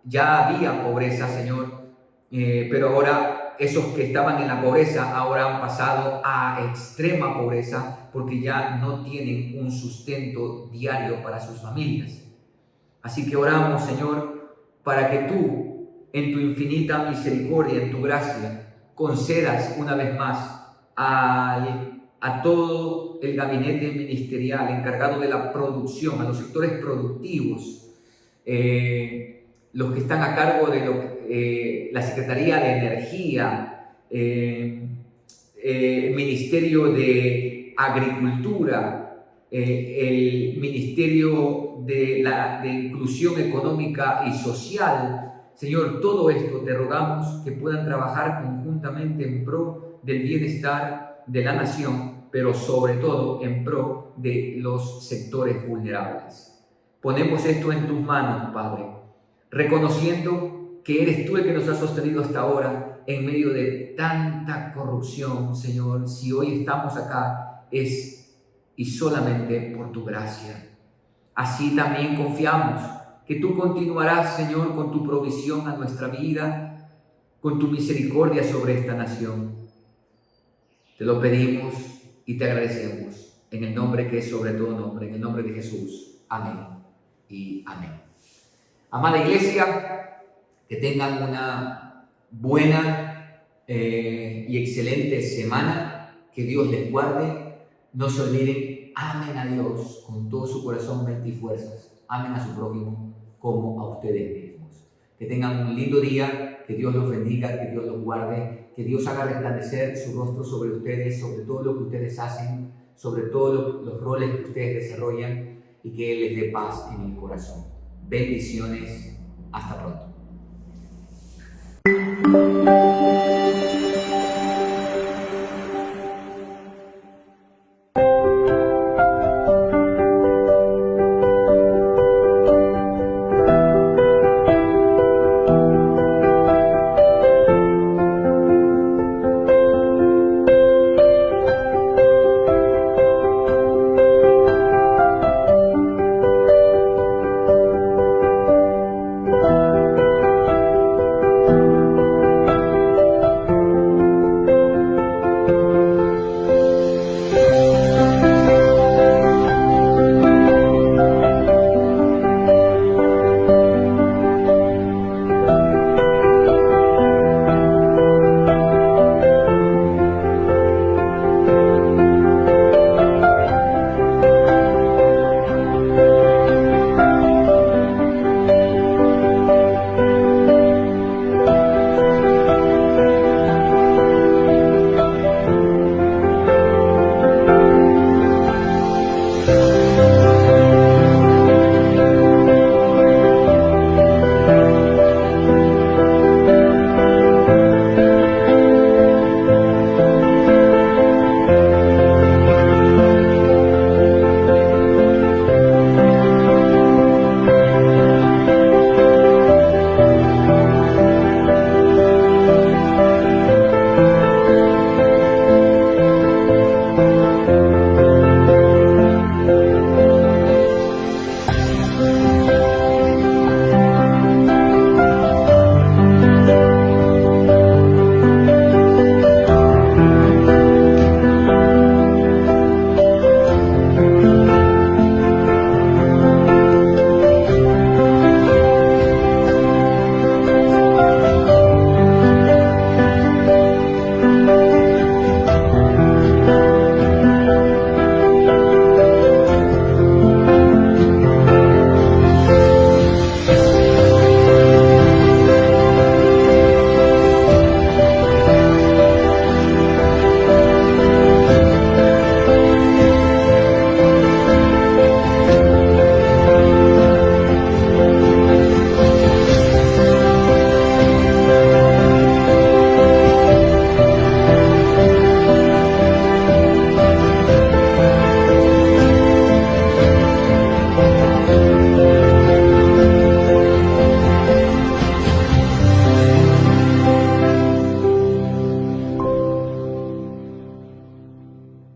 Ya había pobreza, Señor, pero ahora esos que estaban en la pobreza ahora han pasado a extrema pobreza porque ya no tienen un sustento diario para sus familias. Así que oramos, Señor, para que tú, en tu infinita misericordia, en tu gracia, concedas una vez más a todo el gabinete ministerial encargado de la producción, a los sectores productivos, los que están a cargo de la Secretaría de Energía, el Ministerio de Agricultura, el Ministerio de Inclusión Económica y Social. Señor, todo esto te rogamos que puedan trabajar conjuntamente en pro del bienestar de la nación, pero sobre todo en pro de los sectores vulnerables. Ponemos esto en tus manos, Padre, reconociendo que eres tú el que nos ha sostenido hasta ahora en medio de tanta corrupción, Señor. Si hoy estamos acá es y solamente por tu gracia. Así también confiamos que tú continuarás, Señor, con tu provisión a nuestra vida, con tu misericordia sobre esta nación. Te lo pedimos y te agradecemos en el nombre que es sobre todo nombre, en el nombre de Jesús. Amén y amén. Amada iglesia, que tengan una buena y excelente semana, que Dios les guarde. No se olviden, amen a Dios con todo su corazón, mente y fuerzas. Amen a su prójimo como a ustedes mismos. Que tengan un lindo día, que Dios los bendiga, que Dios los guarde, que Dios haga resplandecer su rostro sobre ustedes, sobre todo lo que ustedes hacen, sobre todos los roles que ustedes desarrollan y que Él les dé paz en el corazón. Bendiciones. Hasta pronto.